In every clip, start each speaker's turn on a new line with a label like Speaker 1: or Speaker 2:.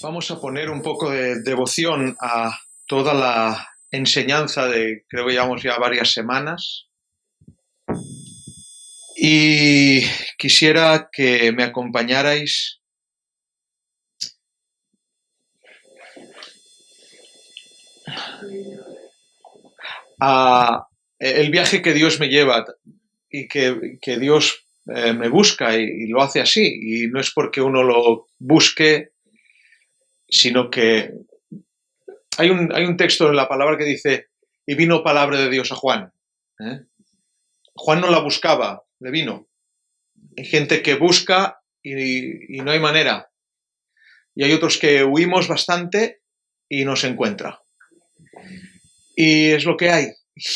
Speaker 1: Vamos a poner un poco de devoción a toda la enseñanza de, creo que llevamos ya varias semanas. Y quisiera que me acompañarais a el viaje que Dios me lleva y que Dios me busca y lo hace así. Y no es porque uno lo busque, sino que hay un texto en la palabra que dice, y vino palabra de Dios a Juan. Juan no la buscaba, le vino. Hay gente que busca y no hay manera. Y hay otros que huimos bastante y no se encuentra. Y es lo que hay.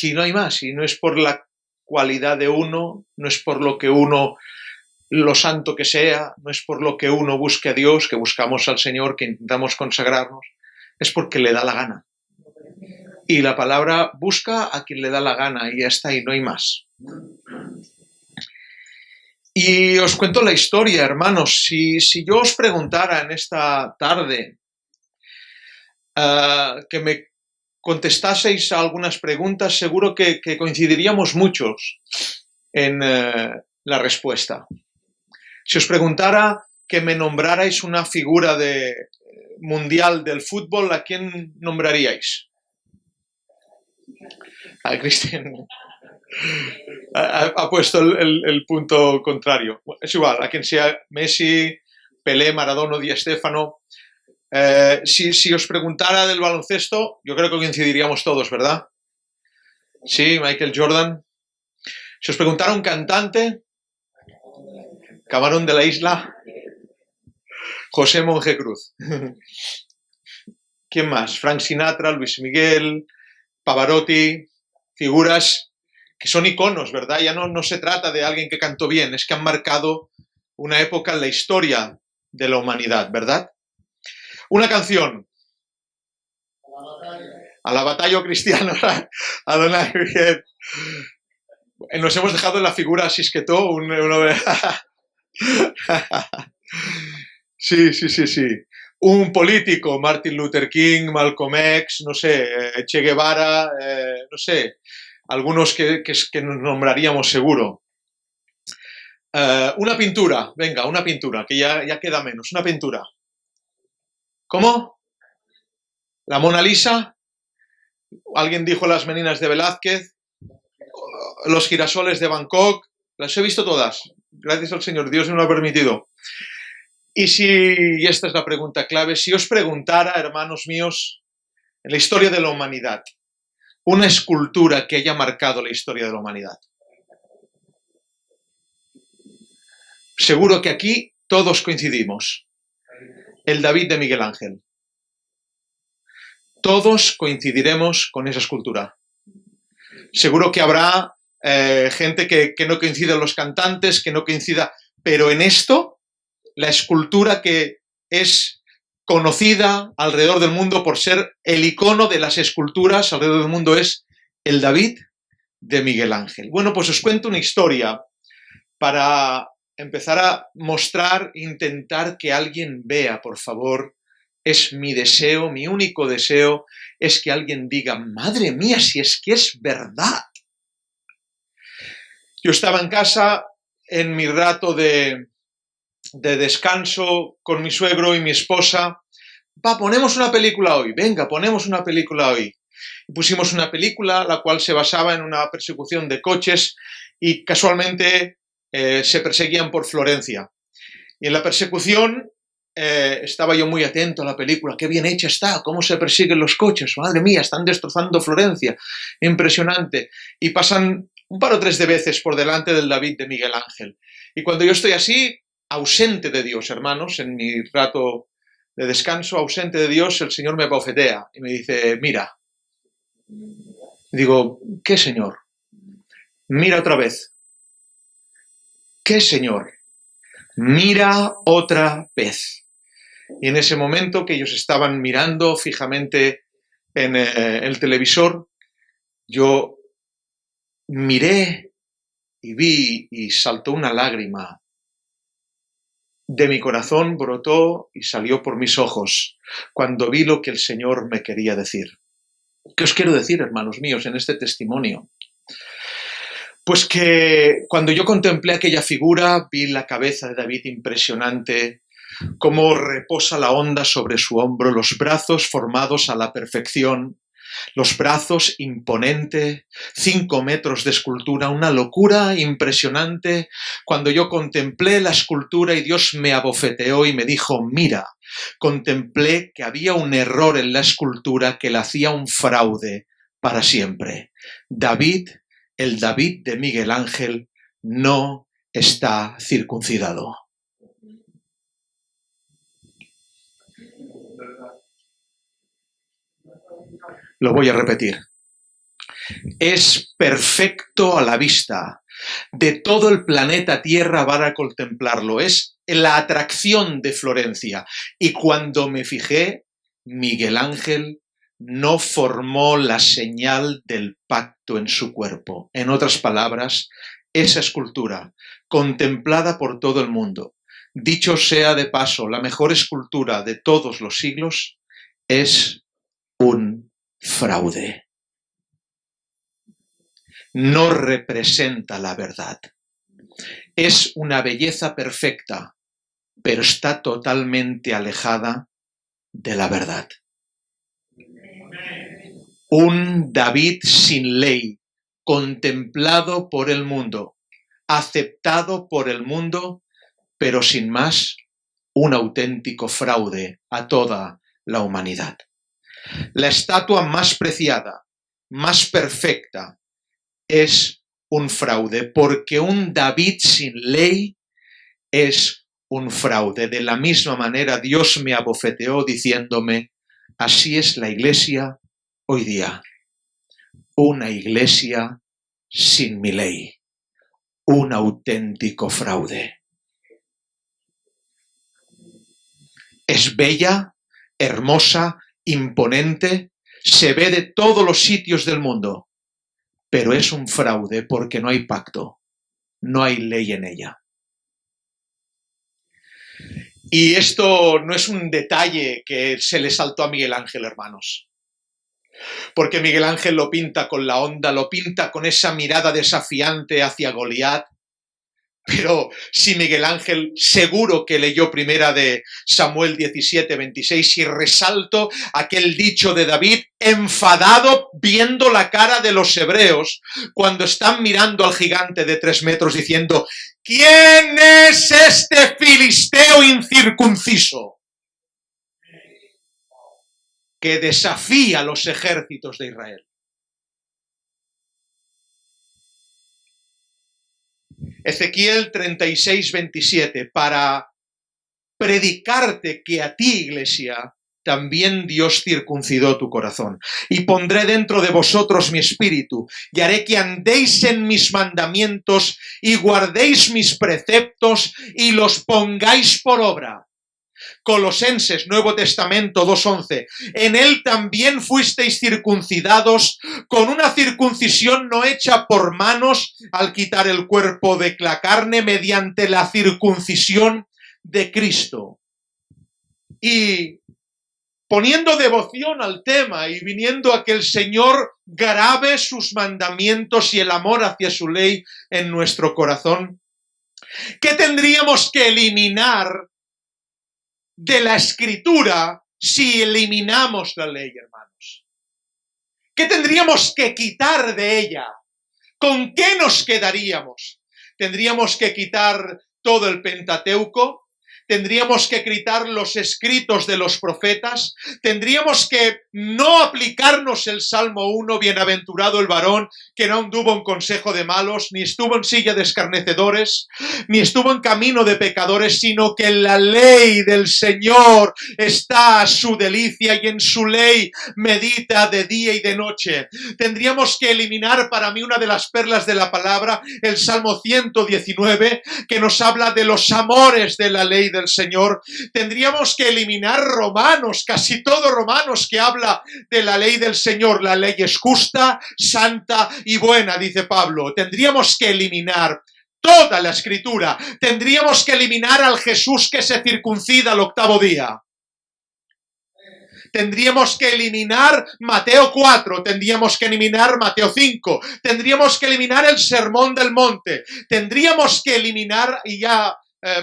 Speaker 1: Y no hay más. Y no es por la cualidad de uno, no es por lo que uno, lo santo que sea, no es por lo que uno busque a Dios, que buscamos al Señor, que intentamos consagrarnos. Es porque le da la gana. Y la palabra busca a quien le da la gana y ya está, y no hay más. Y os cuento la historia, hermanos. Si yo os preguntara en esta tarde que me contestaseis a algunas preguntas, seguro que coincidiríamos muchos en la respuesta. Si os preguntara que me nombrarais una figura mundial del fútbol, ¿a quién nombraríais? A Cristian. Ha puesto el punto contrario. Es igual, a quien sea, Messi, Pelé, Maradona, Di Stéfano. Si os preguntara del baloncesto, yo creo que coincidiríamos todos, ¿verdad? Sí, Michael Jordan. Si os preguntara un cantante, Camarón de la Isla, José Monje Cruz. ¿Quién más? Frank Sinatra, Luis Miguel, Pavarotti, figuras que son iconos, ¿verdad? Ya no se trata de alguien que cantó bien, es que han marcado una época en la historia de la humanidad, ¿verdad? Una canción. A la batalla cristiana, Adonai. Nos hemos dejado en la figura Sisquetó. Sí. Un político, Martin Luther King, Malcolm X, no sé, Che Guevara, no sé, algunos que nos nombraríamos seguro. Una pintura, venga, una pintura, que ya queda menos, una pintura. ¿Cómo? La Mona Lisa. Alguien dijo las Meninas de Velázquez, los girasoles de Bangkok, las he visto todas, gracias al Señor, Dios me lo ha permitido. Y esta es la pregunta clave, si os preguntara, hermanos míos, en la historia de la humanidad, una escultura que haya marcado la historia de la humanidad. Seguro que aquí todos coincidimos. El David de Miguel Ángel. Todos coincidiremos con esa escultura. Seguro que habrá gente que no coincida en los cantantes, que no coincida, pero en esto, la escultura que es conocida alrededor del mundo por ser el icono de las esculturas alrededor del mundo es el David de Miguel Ángel. Bueno, pues os cuento una historia para empezar a mostrar, intentar que alguien vea, por favor. Es mi deseo, mi único deseo es que alguien diga, madre mía, si es que es verdad. Yo estaba en casa en mi rato de descanso con mi suegro y mi esposa. Ponemos una película hoy. Venga, ponemos una película hoy. Y pusimos una película la cual se basaba en una persecución de coches y casualmente se perseguían por Florencia. Y en la persecución estaba yo muy atento a la película. Qué bien hecha está, cómo se persiguen los coches. Madre mía, están destrozando Florencia. Impresionante. Y pasan un par o tres de veces por delante del David de Miguel Ángel. Y cuando yo estoy así, ausente de Dios, hermanos, en mi rato de descanso, ausente de Dios, el Señor me abofetea y me dice, mira. Digo, ¿qué Señor? Mira otra vez. ¿Qué Señor? Mira otra vez. Y en ese momento que ellos estaban mirando fijamente en el televisor, yo miré y vi y saltó una lágrima de mi corazón brotó y salió por mis ojos cuando vi lo que el Señor me quería decir. ¿Qué os quiero decir, hermanos míos, en este testimonio? Pues que cuando yo contemplé aquella figura, vi la cabeza de David impresionante, cómo reposa la onda sobre su hombro, los brazos formados a la perfección, los brazos imponente, 5 metros de escultura, una locura impresionante. Cuando yo contemplé la escultura y Dios me abofeteó y me dijo, mira, contemplé que había un error en la escultura que le hacía un fraude para siempre. David, el David de Miguel Ángel, no está circuncidado. Lo voy a repetir. Es perfecto a la vista de todo el planeta Tierra para contemplarlo. Es la atracción de Florencia. Y cuando me fijé, Miguel Ángel no formó la señal del pacto en su cuerpo. En otras palabras, esa escultura, contemplada por todo el mundo, dicho sea de paso, la mejor escultura de todos los siglos, es un fraude. No representa la verdad. Es una belleza perfecta, pero está totalmente alejada de la verdad. Un David sin ley, contemplado por el mundo, aceptado por el mundo, pero sin más, un auténtico fraude a toda la humanidad. La estatua más preciada, más perfecta, es un fraude, porque un David sin ley es un fraude. De la misma manera, Dios me abofeteó diciéndome, así es la iglesia hoy día. Una iglesia sin mi ley. Un auténtico fraude. Es bella, hermosa, imponente, se ve de todos los sitios del mundo, pero es un fraude porque no hay pacto, no hay ley en ella. Y esto no es un detalle que se le saltó a Miguel Ángel, hermanos, porque Miguel Ángel lo pinta con la onda, lo pinta con esa mirada desafiante hacia Goliat. Pero si Miguel Ángel seguro que leyó primera de Samuel 17:26 y resalto aquel dicho de David enfadado viendo la cara de los hebreos cuando están mirando al gigante de 3 metros diciendo ¿quién es este filisteo incircunciso que desafía a los ejércitos de Israel? Ezequiel 36:27, para predicarte que a ti, iglesia, también Dios circuncidó tu corazón. Y pondré dentro de vosotros mi espíritu, y haré que andéis en mis mandamientos, y guardéis mis preceptos, y los pongáis por obra. Colosenses, Nuevo Testamento 2:11. En él también fuisteis circuncidados con una circuncisión no hecha por manos al quitar el cuerpo de la carne mediante la circuncisión de Cristo. Y poniendo devoción al tema y viniendo a que el Señor grave sus mandamientos y el amor hacia su ley en nuestro corazón, ¿qué tendríamos que eliminar de la Escritura si eliminamos la ley, hermanos? ¿Qué tendríamos que quitar de ella? ¿Con qué nos quedaríamos? ¿Tendríamos que quitar todo el Pentateuco? ¿Tendríamos que quitar los escritos de los profetas? ¿Tendríamos que no aplicarnos el Salmo 1, bienaventurado el varón que no anduvo en consejo de malos, ni estuvo en silla de escarnecedores, ni estuvo en camino de pecadores, sino que en la ley del Señor está su delicia y en su ley medita de día y de noche? Tendríamos que eliminar para mí una de las perlas de la palabra, el Salmo 119, que nos habla de los amores de la ley del Señor. Tendríamos que eliminar Romanos, casi todo Romanos, que habla de la ley del Señor. La ley es justa, santa y buena, dice Pablo. Tendríamos que eliminar toda la Escritura. Tendríamos que eliminar al Jesús que se circuncida al 8º día. Tendríamos que eliminar Mateo 4, tendríamos que eliminar Mateo 5, tendríamos que eliminar el Sermón del Monte, tendríamos que eliminar, y ya,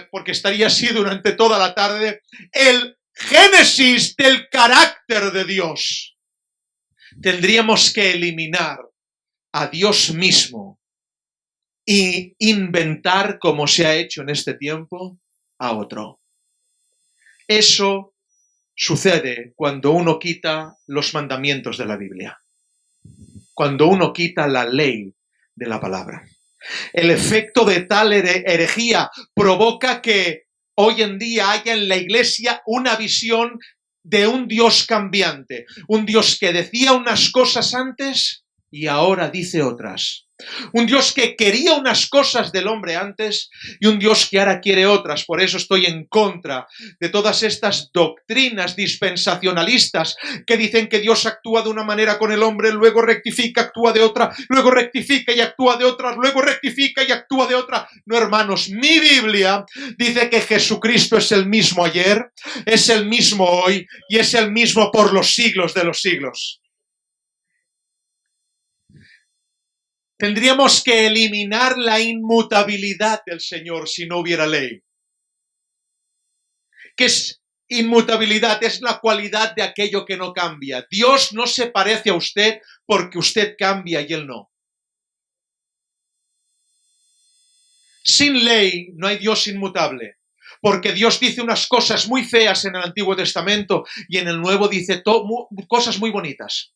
Speaker 1: porque estaría así durante toda la tarde, el génesis del carácter de Dios. Tendríamos que eliminar a Dios mismo y inventar, como se ha hecho en este tiempo, a otro. Eso sucede cuando uno quita los mandamientos de la Biblia, cuando uno quita la ley de la palabra. El efecto de tal herejía provoca que hoy en día haya en la iglesia una visión de un Dios cambiante, un Dios que decía unas cosas antes y ahora dice otras. Un Dios que quería unas cosas del hombre antes y un Dios que ahora quiere otras. Por eso estoy en contra de todas estas doctrinas dispensacionalistas que dicen que Dios actúa de una manera con el hombre, luego rectifica, actúa de otra, luego rectifica y actúa de otra, luego rectifica y actúa de otra. No, hermanos, mi Biblia dice que Jesucristo es el mismo ayer, es el mismo hoy y es el mismo por los siglos de los siglos. Tendríamos que eliminar la inmutabilidad del Señor si no hubiera ley. ¿Qué es inmutabilidad? Es la cualidad de aquello que no cambia. Dios no se parece a usted porque usted cambia y Él no. Sin ley no hay Dios inmutable. Porque Dios dice unas cosas muy feas en el Antiguo Testamento y en el Nuevo dice cosas muy bonitas.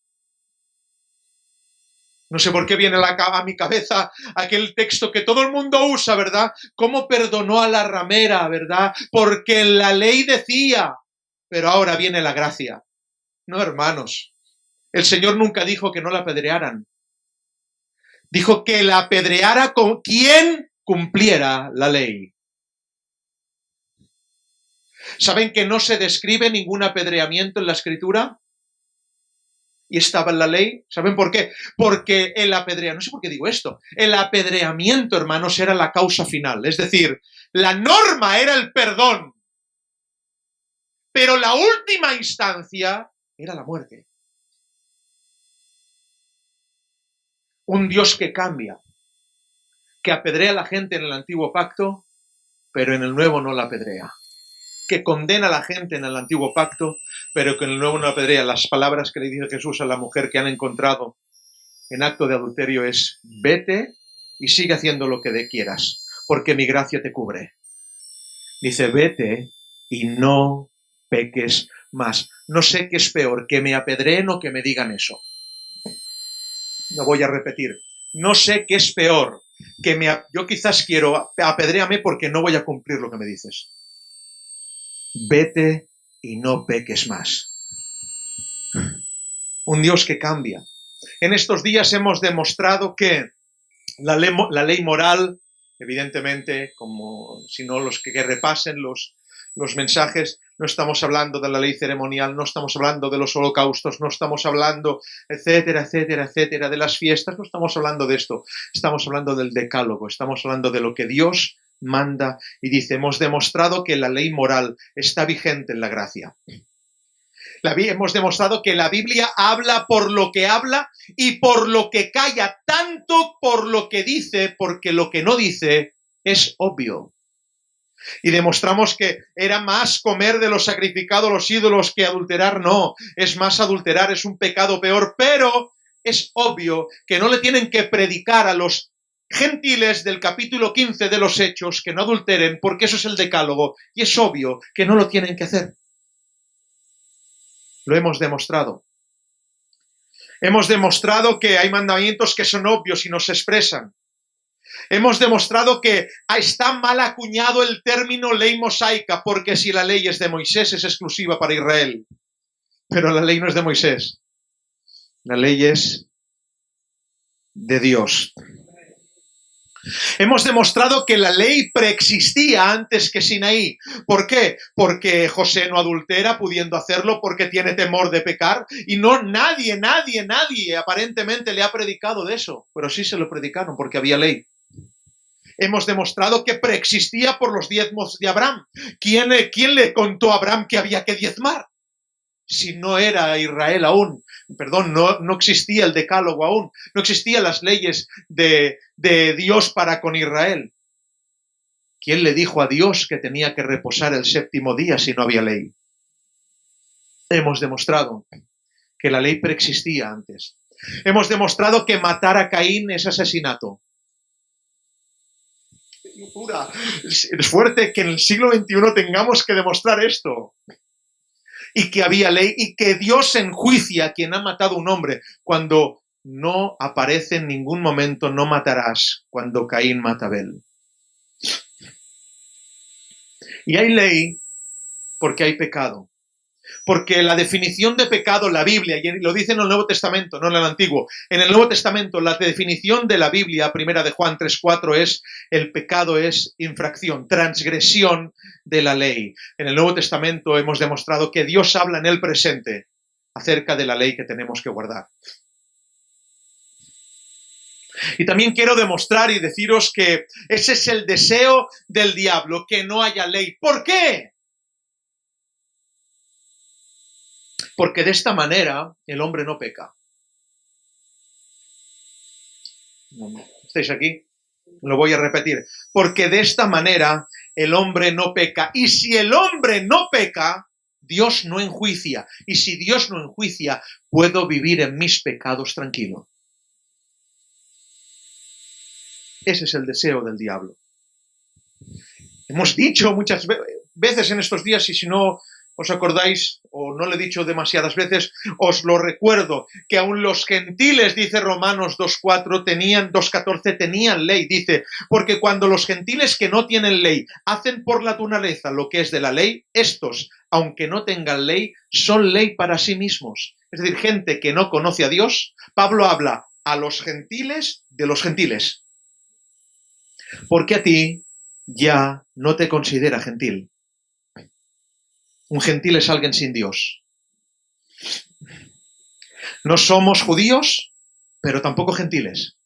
Speaker 1: No sé por qué viene a mi cabeza aquel texto que todo el mundo usa, ¿verdad? ¿Cómo perdonó a la ramera, verdad? Porque la ley decía, pero ahora viene la gracia. No, hermanos, el Señor nunca dijo que no la apedrearan. Dijo que la apedreara con quien cumpliera la ley. ¿Saben que no se describe ningún apedreamiento en la Escritura? Y estaba en la ley. ¿Saben por qué? Porque el apedreamiento, no sé por qué digo esto, el apedreamiento, hermanos, era la causa final. Es decir, la norma era el perdón, pero la última instancia era la muerte. Un Dios que cambia, que apedrea a la gente en el antiguo pacto, pero en el nuevo no la apedrea. Que condena a la gente en el antiguo pacto, pero que en el nuevo no apedrea. Las palabras que le dice Jesús a la mujer que han encontrado en acto de adulterio es: vete y sigue haciendo lo que quieras, porque mi gracia te cubre. Dice: vete y no peques más. No sé qué es peor, que me apedreen o que me digan eso. Lo voy a repetir. No sé qué es peor, yo quizás quiero, apedréame porque no voy a cumplir lo que me dices. Vete y no peques más. Un Dios que cambia. En estos días hemos demostrado que la ley moral, evidentemente, como si no los que repasen los mensajes, no estamos hablando de la ley ceremonial, no estamos hablando de los holocaustos, no estamos hablando, etcétera, etcétera, etcétera, de las fiestas, no estamos hablando de esto, estamos hablando del decálogo, estamos hablando de lo que Dios manda y dice: hemos demostrado que la ley moral está vigente en la gracia. Hemos demostrado que la Biblia habla por lo que habla y por lo que calla, tanto por lo que dice, porque lo que no dice es obvio. Y demostramos que era más comer de lo sacrificado a los ídolos que adulterar. No, es más, adulterar es un pecado peor, pero es obvio que no le tienen que predicar a los gentiles del capítulo 15 de los Hechos que no adulteren, porque eso es el decálogo, y es obvio que no lo tienen que hacer. Lo hemos demostrado. Hemos demostrado que hay mandamientos que son obvios y no se expresan. Hemos demostrado que está mal acuñado el término ley mosaica, porque si la ley es de Moisés es exclusiva para Israel. Pero la ley no es de Moisés. La ley es de Dios. Hemos demostrado que la ley preexistía antes que Sinaí. ¿Por qué? Porque José no adultera pudiendo hacerlo porque tiene temor de pecar y nadie aparentemente le ha predicado de eso, pero sí se lo predicaron porque había ley. Hemos demostrado que preexistía por los diezmos de Abraham. ¿Quién le contó a Abraham que había que diezmar? Si no era Israel aún, no existía el decálogo aún, no existían las leyes de Dios para con Israel. ¿Quién le dijo a Dios que tenía que reposar el séptimo día si no había ley? Hemos demostrado que la ley preexistía antes. Hemos demostrado que matar a Caín es asesinato. Es fuerte que en el siglo XXI tengamos que demostrar esto. Y que había ley y que Dios enjuicia a quien ha matado a un hombre cuando no aparece en ningún momento no matarás cuando Caín mata a Abel. Y hay ley porque hay pecado. Porque la definición de pecado en la Biblia, y lo dice en el Nuevo Testamento, no en el Antiguo, en el Nuevo Testamento la definición de la Biblia, primera de Juan 3:4, es el pecado es infracción, transgresión de la ley. En el Nuevo Testamento hemos demostrado que Dios habla en el presente acerca de la ley que tenemos que guardar. Y también quiero demostrar y deciros que ese es el deseo del diablo, que no haya ley. ¿Por qué? Porque de esta manera el hombre no peca. ¿Estáis aquí? Lo voy a repetir. Porque de esta manera el hombre no peca. Y si el hombre no peca, Dios no enjuicia. Y si Dios no enjuicia, puedo vivir en mis pecados tranquilo. Ese es el deseo del diablo. Hemos dicho muchas veces en estos días, y si no os acordáis, o no lo he dicho demasiadas veces, os lo recuerdo, que aún los gentiles, dice Romanos 2:14, tenían ley, dice, porque cuando los gentiles que no tienen ley hacen por naturaleza lo que es de la ley, estos, aunque no tengan ley, son ley para sí mismos. Es decir, gente que no conoce a Dios, Pablo habla a los gentiles de los gentiles. Porque a ti ya no te considera gentil. Un gentil es alguien sin Dios. No somos judíos, pero tampoco gentiles.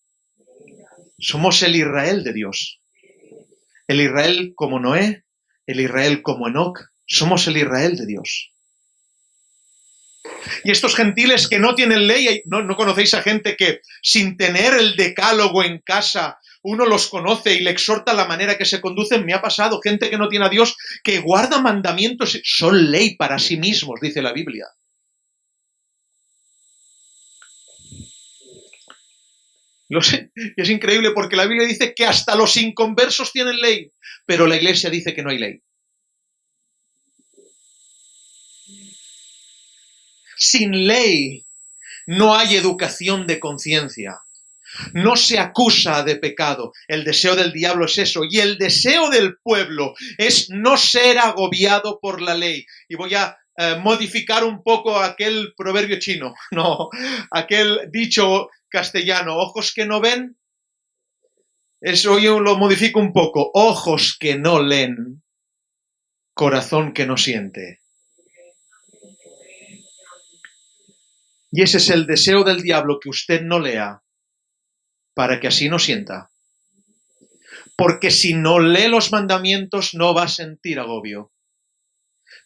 Speaker 1: Somos el Israel de Dios. El Israel como Noé, el Israel como Enoc. Somos el Israel de Dios. Y estos gentiles que no tienen ley, ¿no conocéis a gente que sin tener el decálogo en casa, uno los conoce y le exhorta la manera que se conducen? Me ha pasado gente que no tiene a Dios, que guarda mandamientos, son ley para sí mismos, dice la Biblia. Lo sé, y es increíble porque la Biblia dice que hasta los inconversos tienen ley, pero la Iglesia dice que no hay ley. Sin ley no hay educación de conciencia. No se acusa de pecado. El deseo del diablo es eso. Y el deseo del pueblo es no ser agobiado por la ley. Y voy a modificar un poco aquel proverbio chino. No, aquel dicho castellano. Ojos que no ven. Eso yo lo modifico un poco. Ojos que no leen. Corazón que no siente. Y ese es el deseo del diablo, que usted no lea, para que así no sienta. Porque si no lee los mandamientos no va a sentir agobio.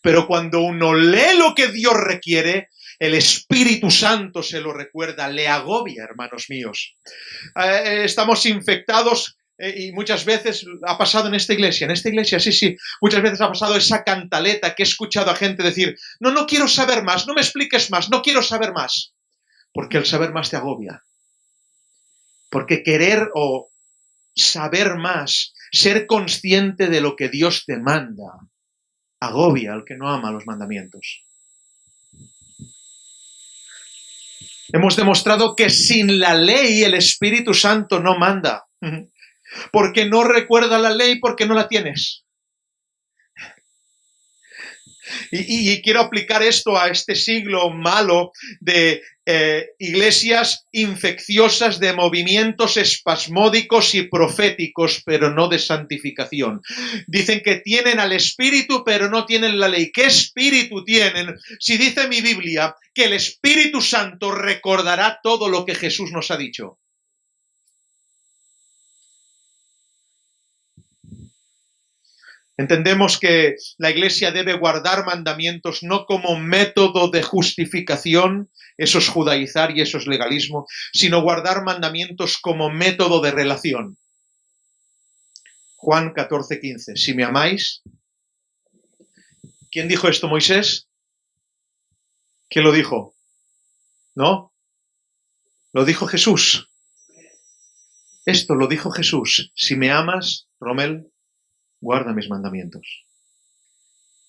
Speaker 1: Pero cuando uno lee lo que Dios requiere, el Espíritu Santo se lo recuerda, le agobia, hermanos míos. Estamos infectados y muchas veces ha pasado en esta iglesia, sí, muchas veces ha pasado esa cantaleta que he escuchado a gente decir, no quiero saber más, no me expliques más, no quiero saber más. Porque el saber más te agobia. Porque querer o saber más, ser consciente de lo que Dios te manda, agobia al que no ama los mandamientos. Hemos demostrado que sin la ley el Espíritu Santo no manda. Porque no recuerda la ley porque no la tienes. Y quiero aplicar esto a este siglo malo de iglesias infecciosas, de movimientos espasmódicos y proféticos, pero no de santificación. Dicen que tienen al Espíritu, pero no tienen la ley. ¿Qué espíritu tienen? Si dice mi Biblia que el Espíritu Santo recordará todo lo que Jesús nos ha dicho. Entendemos que la Iglesia debe guardar mandamientos no como método de justificación, eso es judaizar y eso es legalismo, sino guardar mandamientos como método de relación. Juan 14:15. Si me amáis. ¿Quién dijo esto, Moisés? ¿Quién lo dijo? ¿No? Lo dijo Jesús. Esto lo dijo Jesús. Si me amas, Romel, guarda mis mandamientos.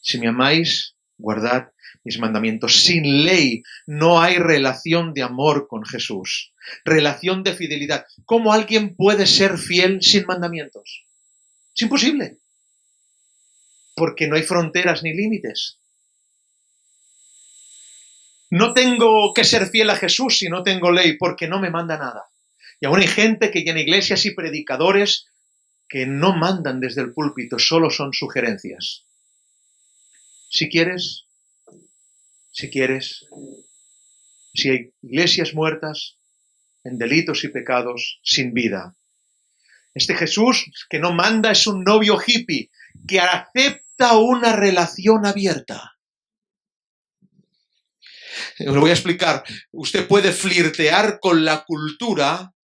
Speaker 1: Si me amáis, guardad mis mandamientos. Sin ley no hay relación de amor con Jesús. Relación de fidelidad. ¿Cómo alguien puede ser fiel sin mandamientos? Es imposible. Porque no hay fronteras ni límites. No tengo que ser fiel a Jesús si no tengo ley, porque no me manda nada. Y aún hay gente que llena iglesias y predicadores que no mandan desde el púlpito, solo son sugerencias. Si quieres, si hay iglesias muertas en delitos y pecados, sin vida. Este Jesús que no manda es un novio hippie que acepta una relación abierta. Lo voy a explicar. Usted puede flirtear con la cultura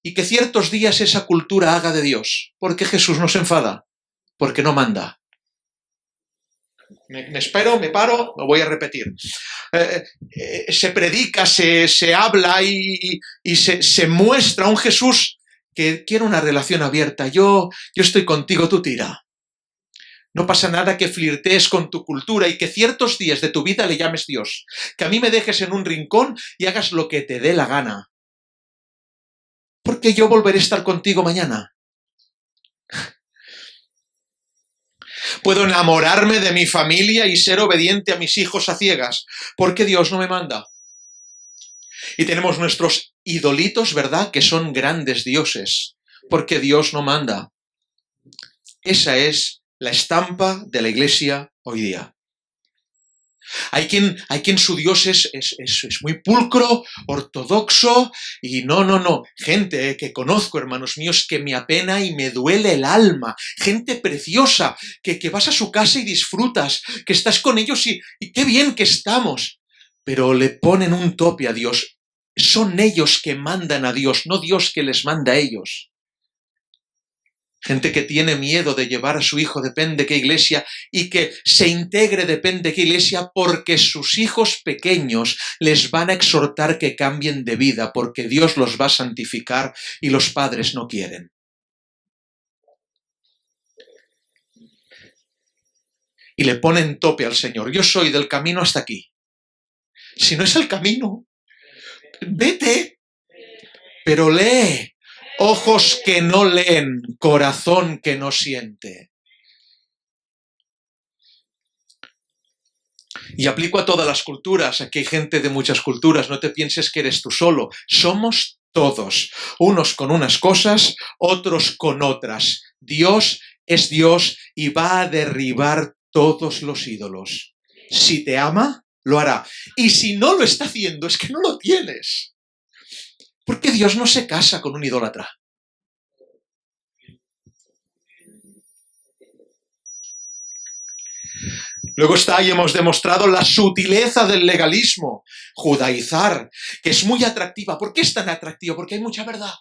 Speaker 1: y que ciertos días esa cultura haga de Dios. ¿Por qué Jesús no se enfada? Porque no manda. Me espero, me paro, lo voy a repetir. Se predica, se habla y se muestra un Jesús que quiere una relación abierta. Yo estoy contigo, tú tira. No pasa nada que flirtees con tu cultura y que ciertos días de tu vida le llames Dios. Que a mí me dejes en un rincón y hagas lo que te dé la gana. Porque yo volveré a estar contigo mañana. Puedo enamorarme de mi familia y ser obediente a mis hijos a ciegas. Porque Dios no me manda. Y tenemos nuestros idolitos, ¿verdad? Que son grandes dioses. Porque Dios no manda. Esa es la estampa de la Iglesia hoy día. Hay quien su Dios es muy pulcro, ortodoxo, y no. Gente que conozco, hermanos míos, que me apena y me duele el alma. Gente preciosa, que vas a su casa y disfrutas, que estás con ellos y qué bien que estamos. Pero le ponen un tope a Dios. Son ellos que mandan a Dios, no Dios que les manda a ellos. Gente que tiene miedo de llevar a su hijo, depende qué iglesia, y que se integre, depende qué iglesia, porque sus hijos pequeños les van a exhortar que cambien de vida, porque Dios los va a santificar y los padres no quieren. Y le ponen tope al Señor. Yo soy del camino hasta aquí. Si no es el camino, vete, pero lee. Ojos que no leen, corazón que no siente. Y aplico a todas las culturas. Aquí hay gente de muchas culturas. No te pienses que eres tú solo. Somos todos. Unos con unas cosas, otros con otras. Dios es Dios y va a derribar todos los ídolos. Si te ama, lo hará. Y si no lo está haciendo, es que no lo tienes. Porque Dios no se casa con un idólatra. Luego está, y hemos demostrado la sutileza del legalismo, judaizar, que es muy atractiva. ¿Por qué es tan atractiva? Porque hay mucha verdad.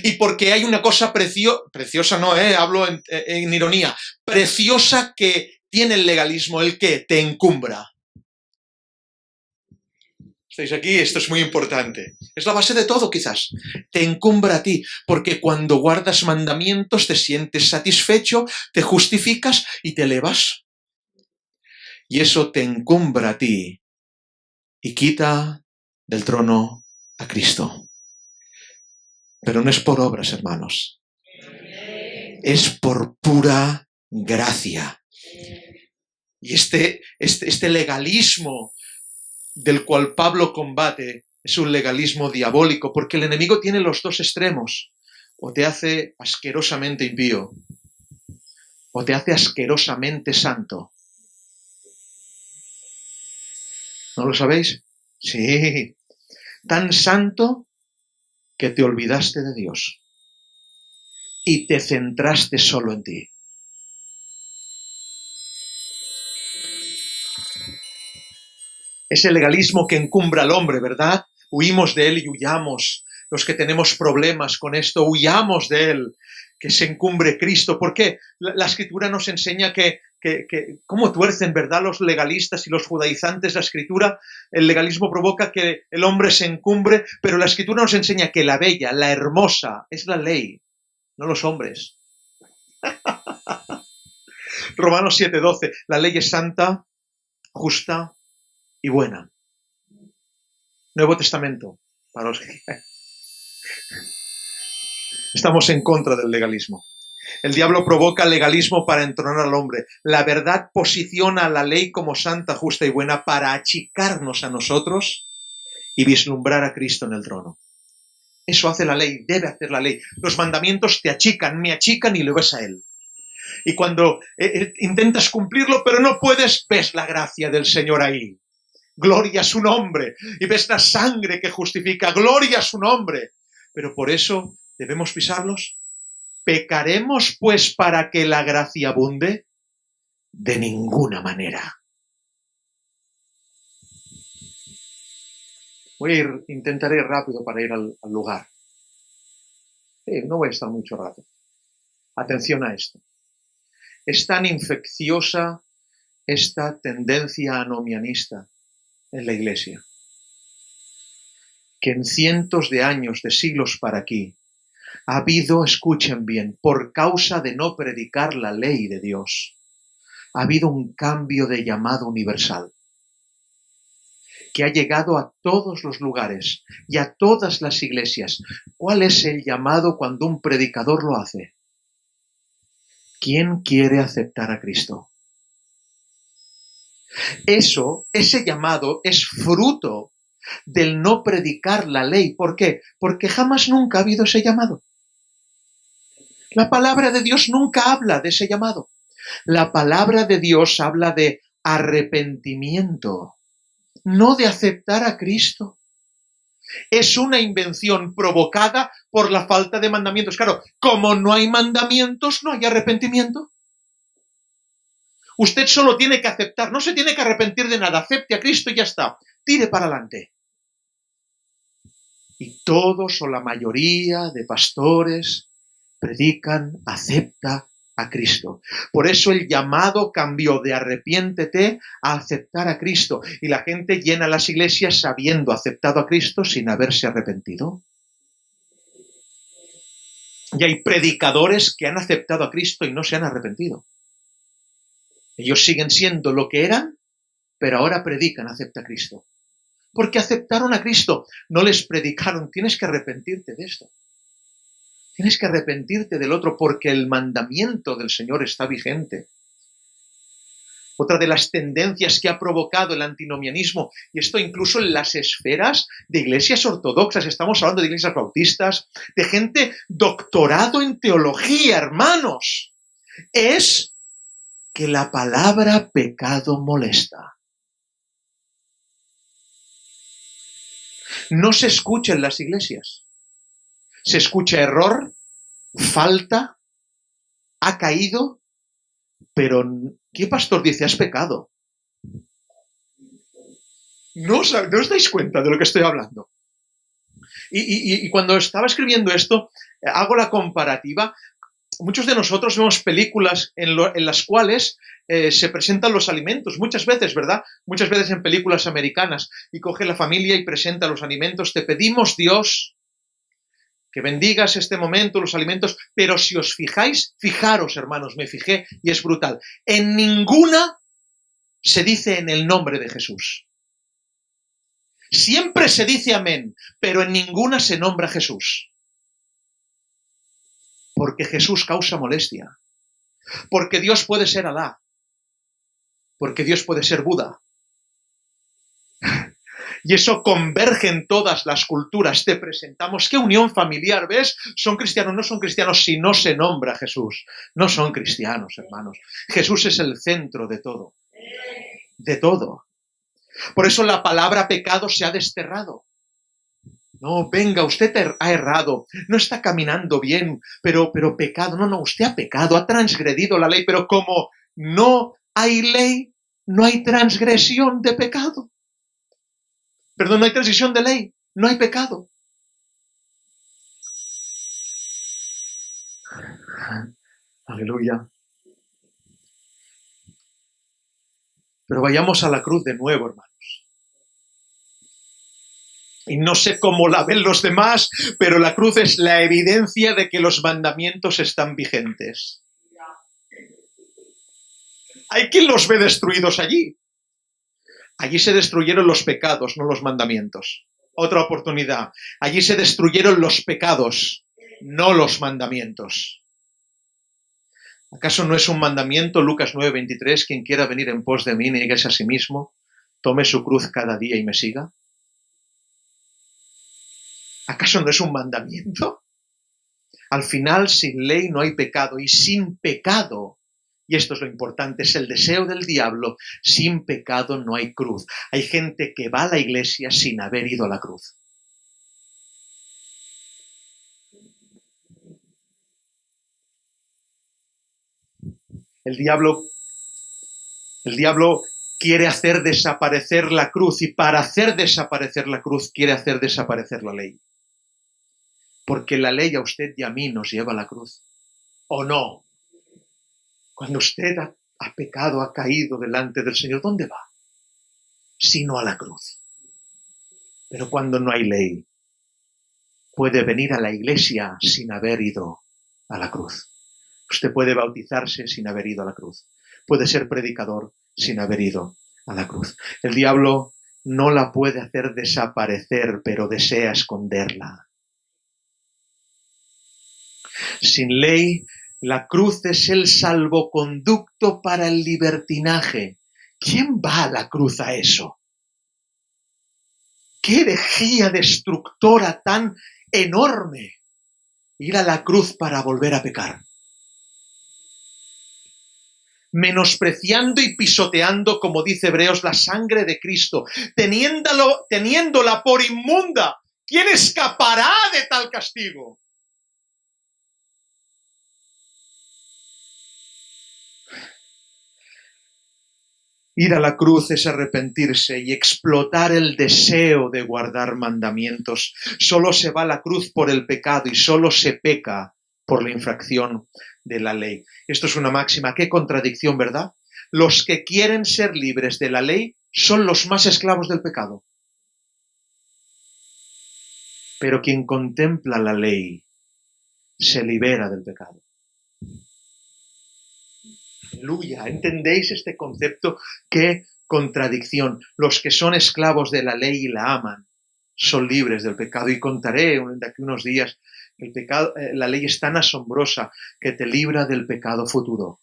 Speaker 1: Y porque hay una cosa preciosa, no, hablo en ironía, preciosa que tiene el legalismo, el que te encumbra. ¿Estáis aquí? Esto es muy importante. Es la base de todo, quizás. Te encumbra a ti, porque cuando guardas mandamientos te sientes satisfecho, te justificas y te elevas. Y eso te encumbra a ti y quita del trono a Cristo. Pero no es por obras, hermanos. Es por pura gracia. Y este legalismo del cual Pablo combate es un legalismo diabólico, porque el enemigo tiene los dos extremos. O te hace asquerosamente impío, o te hace asquerosamente santo. ¿No lo sabéis? Sí. Tan santo que te olvidaste de Dios. y te centraste solo en ti. Es el legalismo que encumbra al hombre, ¿verdad? Huimos de él y huyamos. Los que tenemos problemas con esto, huyamos de él. Que se encumbre Cristo. ¿Por qué? La Escritura nos enseña que cómo tuercen, ¿verdad?, los legalistas y los judaizantes la Escritura. El legalismo provoca que el hombre se encumbre, pero la Escritura nos enseña que la bella, la hermosa, es la ley, no los hombres. Romanos 7:12, la ley es santa, justa y buena. Nuevo Testamento, para los que... Estamos en contra del legalismo. El diablo provoca legalismo para entronar al hombre. La verdad posiciona a la ley como santa, justa y buena para achicarnos a nosotros y vislumbrar a Cristo en el trono. Eso hace la ley, debe hacer la ley. Los mandamientos te achican, me achican y lo ves a Él. Y cuando intentas cumplirlo, pero no puedes, ves la gracia del Señor ahí. Gloria a su nombre. Y ves la sangre que justifica. Gloria a su nombre. Pero por eso debemos pisarlos. ¿Pecaremos pues para que la gracia abunde? De ninguna manera. Intentaré ir rápido para ir al lugar. No voy a estar mucho rato. Atención a esto. Es tan infecciosa esta tendencia anomianista en la Iglesia que en cientos de años, de siglos para aquí, ha habido, escuchen bien, por causa de no predicar la ley de Dios, ha habido un cambio de llamado universal que ha llegado a todos los lugares y a todas las iglesias. ¿Cuál es el llamado cuando un predicador lo hace? ¿Quién quiere aceptar a Cristo? Ese llamado es fruto del no predicar la ley. ¿Por qué? Porque jamás nunca ha habido ese llamado. La palabra de Dios nunca habla de ese llamado. La palabra de Dios habla de arrepentimiento, no de aceptar a Cristo. Es una invención provocada por la falta de mandamientos. Claro, como no hay mandamientos, no hay arrepentimiento. Usted solo tiene que aceptar, no se tiene que arrepentir de nada. Acepte a Cristo y ya está. Tire para adelante. Y todos o la mayoría de pastores predican, acepta a Cristo. Por eso el llamado cambió de arrepiéntete a aceptar a Cristo. Y la gente llena las iglesias sabiendo aceptado a Cristo sin haberse arrepentido. Y hay predicadores que han aceptado a Cristo y no se han arrepentido. Ellos siguen siendo lo que eran, pero ahora predican, acepta a Cristo. Porque aceptaron a Cristo, no les predicaron, tienes que arrepentirte de esto. Tienes que arrepentirte del otro porque el mandamiento del Señor está vigente. Otra de las tendencias que ha provocado el antinomianismo, y esto incluso en las esferas de iglesias ortodoxas, estamos hablando de iglesias bautistas, de gente doctorado en teología, hermanos, es que la palabra pecado molesta. No se escucha en las iglesias. Se escucha error, falta, ha caído, pero ¿qué pastor dice has pecado? ¿No os dais cuenta de lo que estoy hablando? Y cuando estaba escribiendo esto, hago la comparativa. Muchos de nosotros vemos películas en las cuales se presentan los alimentos, muchas veces, ¿verdad? Muchas veces en películas americanas, y coge la familia y presenta los alimentos. Te pedimos, Dios, que bendigas este momento, los alimentos, pero si os fijáis, fijaros, hermanos, me fijé y es brutal. En ninguna se dice en el nombre de Jesús. Siempre se dice amén, pero en ninguna se nombra Jesús. Porque Jesús causa molestia. Porque Dios puede ser Alá. Porque Dios puede ser Buda. Y eso converge en todas las culturas. Te presentamos qué unión familiar, ¿ves? Son cristianos, no son cristianos si no se nombra a Jesús. No son cristianos, hermanos. Jesús es el centro de todo. De todo. Por eso la palabra pecado se ha desterrado. No, venga, usted ha errado, no está caminando bien, pero pecado. No, usted ha pecado, ha transgredido la ley, pero como no hay ley, no hay transgresión de pecado. Perdón, no hay transgresión de ley, no hay pecado. Aleluya. Pero vayamos a la cruz de nuevo, hermanos. Y no sé cómo la ven los demás, pero la cruz es la evidencia de que los mandamientos están vigentes. Hay quien los ve destruidos allí. Allí se destruyeron los pecados, no los mandamientos. Otra oportunidad. Allí se destruyeron los pecados, no los mandamientos. ¿Acaso no es un mandamiento Lucas 9:23? Quien quiera venir en pos de mí, nieguese a sí mismo, tome su cruz cada día y me siga. ¿Acaso no es un mandamiento? Al final, sin ley no hay pecado, y sin pecado, y esto es lo importante, es el deseo del diablo, sin pecado no hay cruz. Hay gente que va a la iglesia sin haber ido a la cruz. El diablo quiere hacer desaparecer la cruz, y para hacer desaparecer la cruz quiere hacer desaparecer la ley. Porque la ley a usted y a mí nos lleva a la cruz. ¿O no? Cuando usted ha pecado, ha caído delante del Señor, ¿dónde va? Sino a la cruz. Pero cuando no hay ley, puede venir a la iglesia sin haber ido a la cruz. Usted puede bautizarse sin haber ido a la cruz. Puede ser predicador sin haber ido a la cruz. El diablo no la puede hacer desaparecer, pero desea esconderla. Sin ley, la cruz es el salvoconducto para el libertinaje. ¿Quién va a la cruz a eso? ¡Qué herejía destructora tan enorme! Ir a la cruz para volver a pecar. Menospreciando y pisoteando, como dice Hebreos, la sangre de Cristo, teniéndola por inmunda. ¿Quién escapará de tal castigo? Ir a la cruz es arrepentirse y explotar el deseo de guardar mandamientos. Solo se va a la cruz por el pecado y solo se peca por la infracción de la ley. Esto es una máxima. Qué contradicción, ¿verdad? Los que quieren ser libres de la ley son los más esclavos del pecado. Pero quien contempla la ley se libera del pecado. Aleluya, ¿entendéis este concepto? ¡Qué contradicción! Los que son esclavos de la ley y la aman son libres del pecado. Y contaré de aquí unos días, el pecado, la ley es tan asombrosa que te libra del pecado futuro.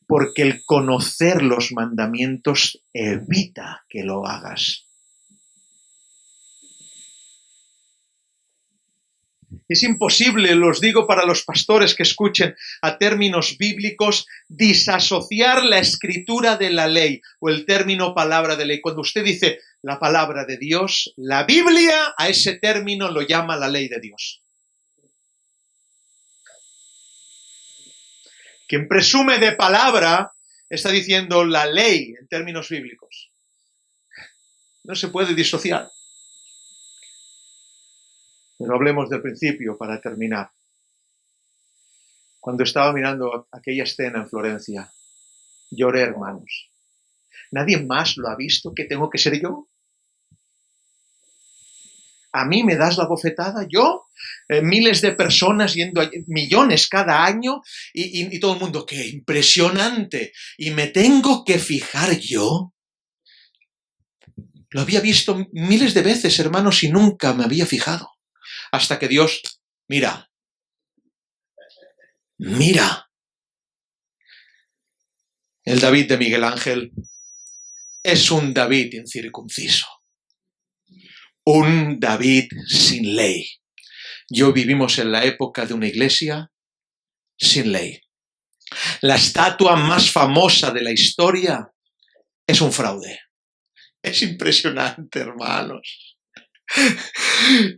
Speaker 1: Porque el conocer los mandamientos evita que lo hagas. Es imposible, los digo para los pastores que escuchen a términos bíblicos, disasociar la escritura de la ley o el término palabra de ley. Cuando usted dice la palabra de Dios, la Biblia a ese término lo llama la ley de Dios. Quien presume de palabra está diciendo la ley en términos bíblicos. No se puede disociar. Pero hablemos del principio para terminar. Cuando estaba mirando aquella escena en Florencia, lloré, hermanos. ¿Nadie más lo ha visto que tengo que ser yo? ¿A mí me das la bofetada? ¿Yo? Miles de personas yendo, millones cada año y todo el mundo, ¡qué impresionante! ¿Y me tengo que fijar yo? Lo había visto miles de veces, hermanos, y nunca me había fijado. Hasta que Dios, mira. El David de Miguel Ángel es un David incircunciso. Un David sin ley. Yo vivimos en la época de una iglesia sin ley. La estatua más famosa de la historia es un fraude. Es impresionante, hermanos.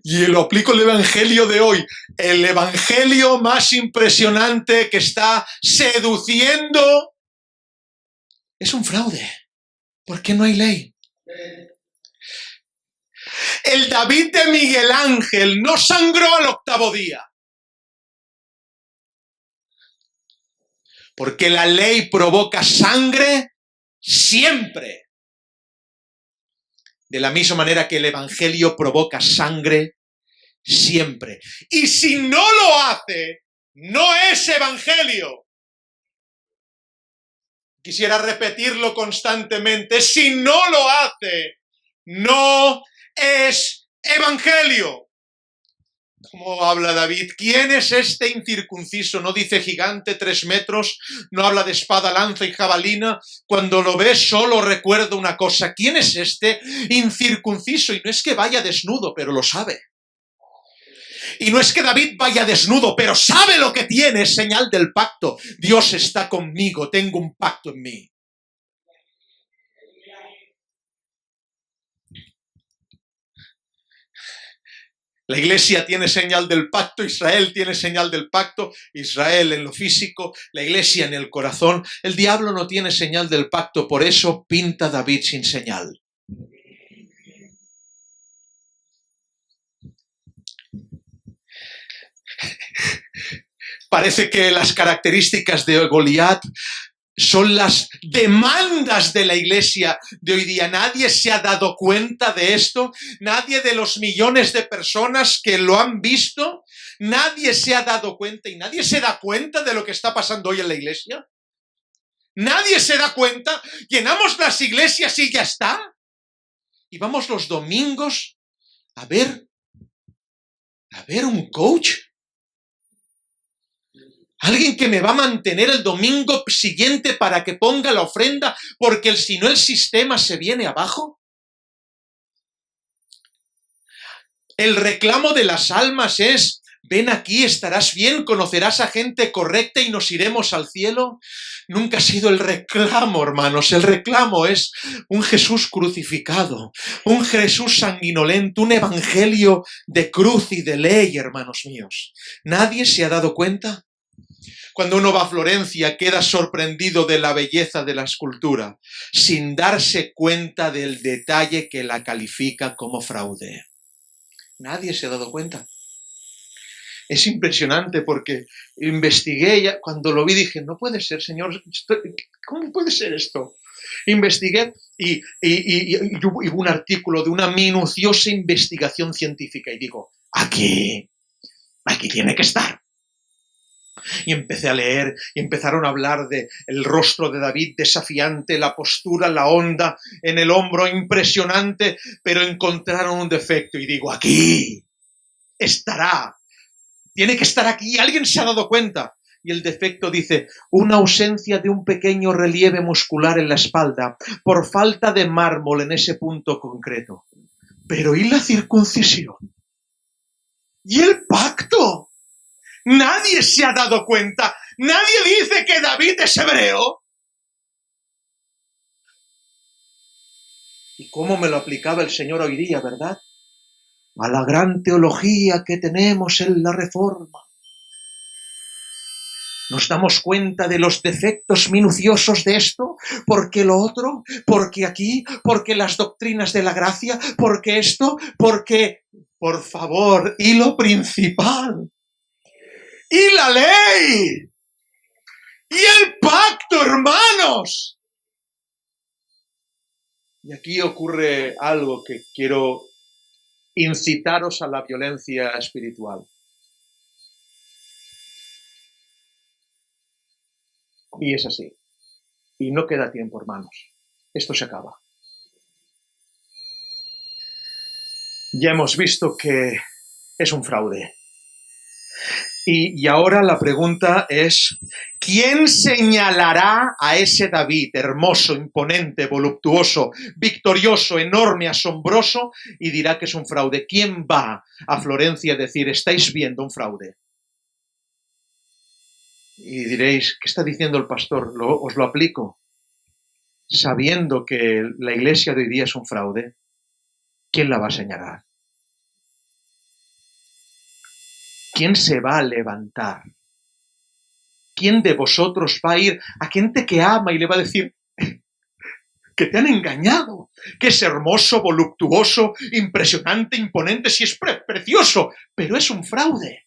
Speaker 1: Y lo aplico al evangelio de hoy. El evangelio más impresionante que está seduciendo es un fraude. Porque no hay ley. El David de Miguel Ángel no sangró al 8º día. Porque la ley provoca sangre siempre. De la misma manera que el evangelio provoca sangre siempre. Y si no lo hace, no es evangelio. Quisiera repetirlo constantemente. Si no lo hace, no es evangelio. ¿Cómo habla David? ¿Quién es este incircunciso? No dice gigante, 3 metros, no habla de espada, lanza y jabalina. Cuando lo ve solo recuerda una cosa. ¿Quién es este incircunciso? Y no es que vaya desnudo, pero lo sabe. Y no es que David vaya desnudo, pero sabe lo que tiene, es señal del pacto. Dios está conmigo, tengo un pacto en mí. La iglesia tiene señal del pacto, Israel tiene señal del pacto, Israel en lo físico, la iglesia en el corazón. El diablo no tiene señal del pacto, por eso pinta David sin señal. Parece que las características de Goliat son las demandas de la iglesia de hoy día. Nadie se ha dado cuenta de esto. Nadie de los millones de personas que lo han visto, nadie se ha dado cuenta y nadie se da cuenta de lo que está pasando hoy en la iglesia. Nadie se da cuenta. Llenamos las iglesias y ya está. Y vamos los domingos a ver un coach. Alguien que me va a mantener el domingo siguiente para que ponga la ofrenda, porque si no el sistema se viene abajo. El reclamo de las almas es, ven aquí, estarás bien, conocerás a gente correcta y nos iremos al cielo. Nunca ha sido el reclamo, hermanos. El reclamo es un Jesús crucificado, un Jesús sanguinolento, un evangelio de cruz y de ley, hermanos míos. ¿Nadie se ha dado cuenta? Cuando uno va a Florencia queda sorprendido de la belleza de la escultura, sin darse cuenta del detalle que la califica como fraude. Nadie se ha dado cuenta. Es impresionante porque investigué, cuando lo vi dije, no puede ser, Señor, ¿cómo puede ser esto? Investigué y hubo un artículo de una minuciosa investigación científica y digo, aquí tiene que estar. Y empecé a leer y empezaron a hablar de el rostro de David desafiante, la postura, la onda en el hombro impresionante, pero encontraron un defecto y digo, aquí estará, tiene que estar aquí, alguien se ha dado cuenta. Y el defecto dice, una ausencia de un pequeño relieve muscular en la espalda por falta de mármol en ese punto concreto. Pero ¿y la circuncisión? ¿Y el pacto? Nadie se ha dado cuenta. Nadie dice que David es hebreo. ¿Y cómo me lo aplicaba el Señor hoy día, verdad? A la gran teología que tenemos en la Reforma. ¿Nos damos cuenta de los defectos minuciosos de esto? ¿Por qué lo otro? ¿Por qué aquí? ¿Por qué las doctrinas de la gracia? ¿Por qué esto? ¿Por qué? Por favor, y lo principal. ¡Y la ley! ¡Y el pacto, hermanos! Y aquí ocurre algo que quiero incitaros a la violencia espiritual. Y es así. Y no queda tiempo, hermanos. Esto se acaba. Ya hemos visto que es un fraude. Y ahora la pregunta es, ¿quién señalará a ese David hermoso, imponente, voluptuoso, victorioso, enorme, asombroso y dirá que es un fraude? ¿Quién va a Florencia a decir, estáis viendo un fraude? Y diréis, ¿qué está diciendo el pastor? Os lo aplico. sabiendo que la iglesia de hoy día es un fraude, ¿quién la va a señalar? ¿Quién se va a levantar? ¿Quién de vosotros va a ir a gente que ama y le va a decir que te han engañado, que es hermoso, voluptuoso, impresionante, imponente, sí es precioso, pero es un fraude?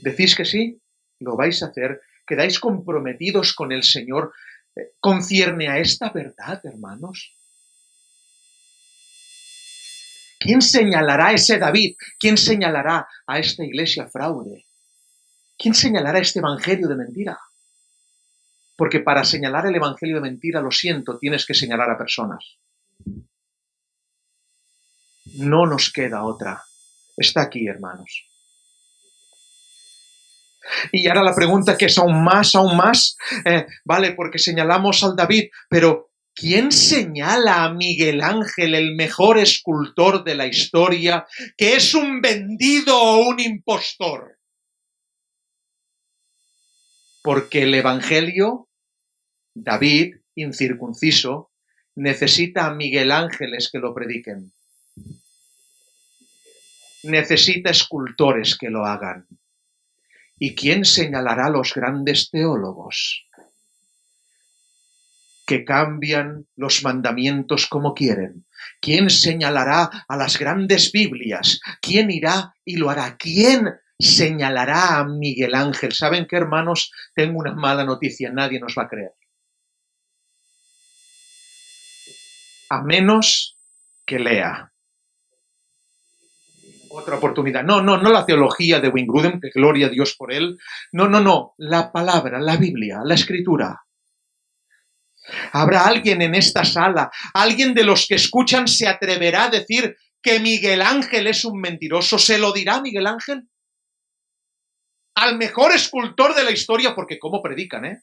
Speaker 1: ¿Decís que sí? ¿Lo vais a hacer? ¿Quedáis comprometidos con el Señor? ¿Concierne a esta verdad, hermanos? ¿Quién señalará a ese David? ¿Quién señalará a esta iglesia fraude? ¿Quién señalará este evangelio de mentira? Porque para señalar el evangelio de mentira, lo siento, tienes que señalar a personas. No nos queda otra. Está aquí, hermanos. Y ahora la pregunta que es aún más, vale, porque señalamos al David, pero ¿quién señala a Miguel Ángel, el mejor escultor de la historia, que es un vendido o un impostor? Porque el evangelio, David, incircunciso, necesita a Miguel Ángeles que lo prediquen. Necesita escultores que lo hagan. ¿Y quién señalará a los grandes teólogos que cambian los mandamientos como quieren? ¿Quién señalará a las grandes Biblias? ¿Quién irá y lo hará? ¿Quién señalará a Miguel Ángel? ¿Saben qué, hermanos? Tengo una mala noticia, nadie nos va a creer. A menos que lea. Otra oportunidad. No la teología de Wayne Grudem, que gloria a Dios por él. No. La palabra, la Biblia, la Escritura. ¿Habrá alguien en esta sala, alguien de los que escuchan se atreverá a decir que Miguel Ángel es un mentiroso? ¿Se lo dirá Miguel Ángel? Al mejor escultor de la historia, porque cómo predican, ¿eh?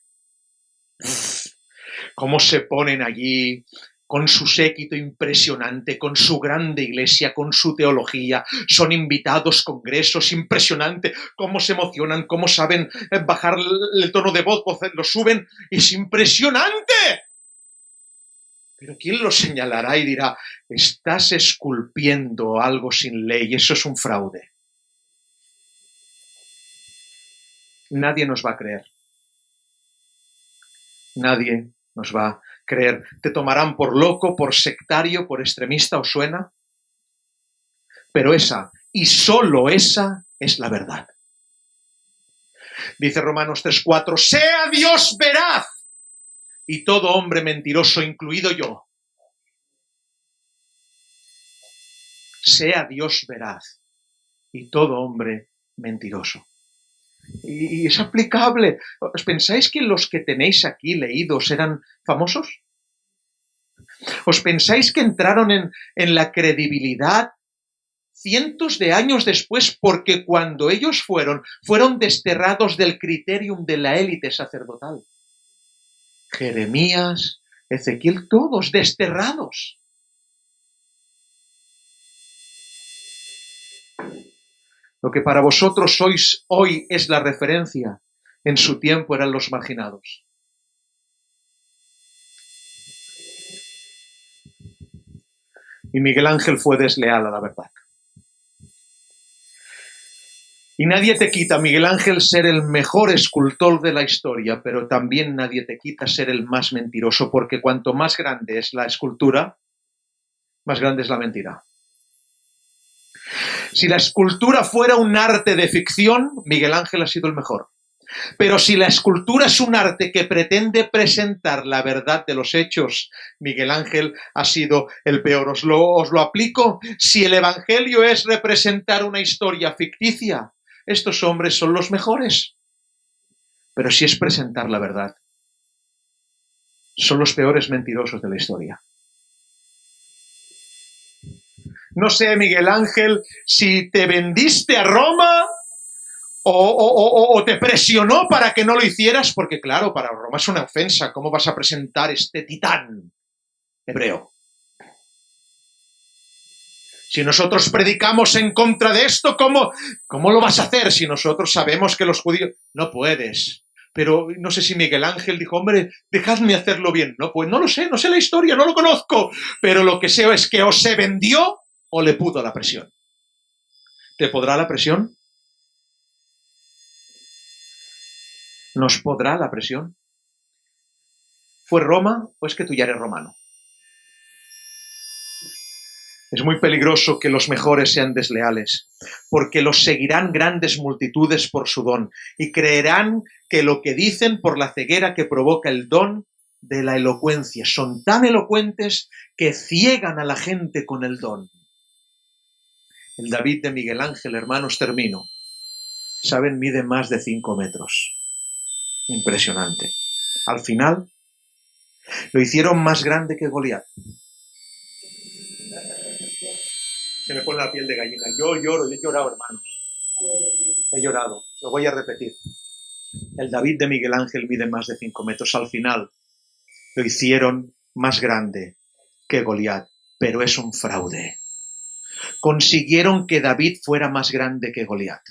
Speaker 1: Cómo se ponen allí con su séquito impresionante, con su grande iglesia, con su teología, son invitados, congresos, impresionante, cómo se emocionan, cómo saben bajar el tono de voz, lo suben, es impresionante. Pero ¿quién lo señalará y dirá, estás esculpiendo algo sin ley, eso es un fraude? Nadie nos va a creer. Nadie nos va a creer. Te tomarán por loco, por sectario, por extremista, ¿os suena? Pero esa, y solo esa, es la verdad. Dice Romanos 3:4, sea Dios veraz y todo hombre mentiroso, incluido yo. Sea Dios veraz y todo hombre mentiroso. Y es aplicable. ¿Os pensáis que los que tenéis aquí leídos eran famosos? ¿Os pensáis que entraron en la credibilidad cientos de años después porque cuando ellos fueron desterrados del criterium de la élite sacerdotal? Jeremías, Ezequiel, todos desterrados. Lo que para vosotros hoy es la referencia, en su tiempo eran los marginados. Y Miguel Ángel fue desleal a la verdad. Y nadie te quita, Miguel Ángel, ser el mejor escultor de la historia, pero también nadie te quita ser el más mentiroso, porque cuanto más grande es la escultura, más grande es la mentira. Si la escultura fuera un arte de ficción, Miguel Ángel ha sido el mejor. Pero si la escultura es un arte que pretende presentar la verdad de los hechos, Miguel Ángel ha sido el peor. Os lo aplico. Si el evangelio es representar una historia ficticia, estos hombres son los mejores. Pero si es presentar la verdad, son los peores mentirosos de la historia. No sé, Miguel Ángel, si te vendiste a Roma o te presionó para que no lo hicieras, porque claro, para Roma es una ofensa. ¿Cómo vas a presentar este titán hebreo? Si nosotros predicamos en contra de esto, ¿cómo lo vas a hacer si nosotros sabemos que los judíos... No puedes, Pero no sé si Miguel Ángel dijo, hombre, dejadme hacerlo bien. No, pues no lo sé, no sé la historia, no lo conozco. Pero lo que sé es que o se vendió o le pudo la presión. ¿Te podrá la presión? ¿Nos podrá la presión? ¿Fue Roma o es que tú ya eres romano? Es muy peligroso que los mejores sean desleales, porque los seguirán grandes multitudes por su don y creerán que lo que dicen por la ceguera que provoca el don de la elocuencia. Son tan elocuentes que ciegan a la gente con el don. El David de Miguel Ángel, hermanos, termino. Saben, mide más de 5 metros. Impresionante. Al final, lo hicieron más grande que Goliat. Se me pone la piel de gallina. Yo lloro, he llorado, hermanos. He llorado. Lo voy a repetir. El David de Miguel Ángel mide más de 5 metros. Al final, lo hicieron más grande que Goliat, pero es un fraude. Consiguieron que David fuera más grande que Goliat.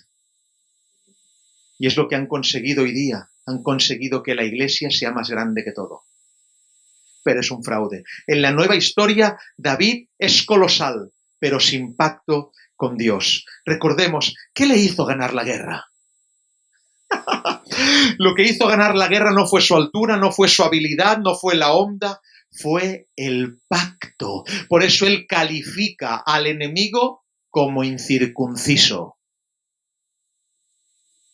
Speaker 1: Y es lo que han conseguido hoy día. Han conseguido que la iglesia sea más grande que todo. Pero es un fraude. En la nueva historia, David es colosal, pero sin pacto con Dios. Recordemos, ¿qué le hizo ganar la guerra? Lo que hizo ganar la guerra no fue su altura, no fue su habilidad, no fue la onda, fue el pacto. Por eso él califica al enemigo como incircunciso.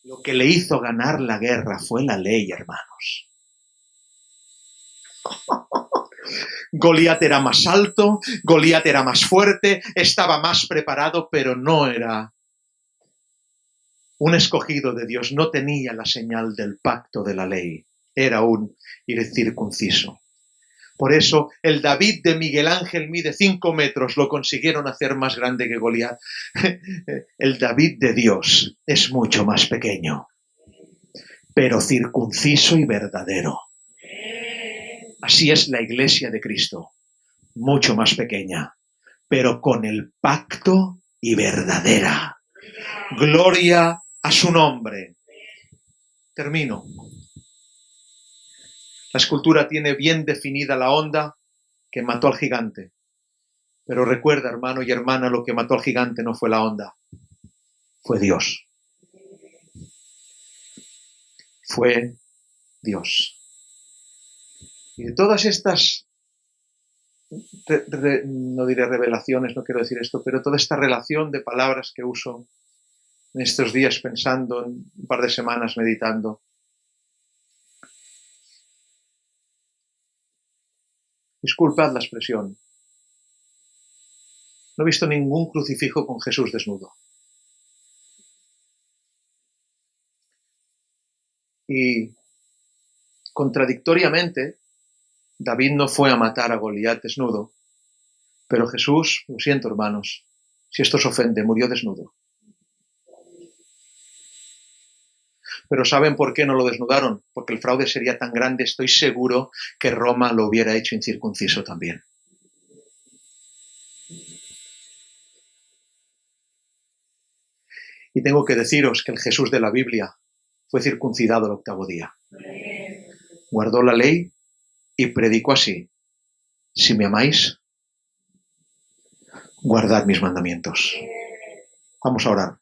Speaker 1: Lo que le hizo ganar la guerra fue la ley, hermanos. Goliat era más alto, Goliat era más fuerte, estaba más preparado, pero no era un escogido de Dios, no tenía la señal del pacto de la ley, era un incircunciso. Por eso el David de Miguel Ángel mide 5 metros, lo consiguieron hacer más grande que Goliat. El David de Dios es mucho más pequeño, pero circunciso y verdadero. Así es la iglesia de Cristo, mucho más pequeña, pero con el pacto y verdadera. Gloria a su nombre. Termino. La escultura tiene bien definida la onda que mató al gigante. Pero recuerda, hermano y hermana, lo que mató al gigante no fue la onda, fue Dios. Fue Dios. Y de todas estas, no diré revelaciones, no quiero decir esto, pero toda esta relación de palabras que uso en estos días pensando, en un par de semanas meditando, disculpad la expresión, no he visto ningún crucifijo con Jesús desnudo. Y contradictoriamente, David no fue a matar a Goliat desnudo, pero Jesús, lo siento hermanos, si esto os ofende, murió desnudo. Pero ¿saben por qué no lo desnudaron? Porque el fraude sería tan grande, estoy seguro que Roma lo hubiera hecho incircunciso también. Y tengo que deciros que el Jesús de la Biblia fue circuncidado el 8º día. Guardó la ley y predicó así: si me amáis, guardad mis mandamientos. Vamos a orar.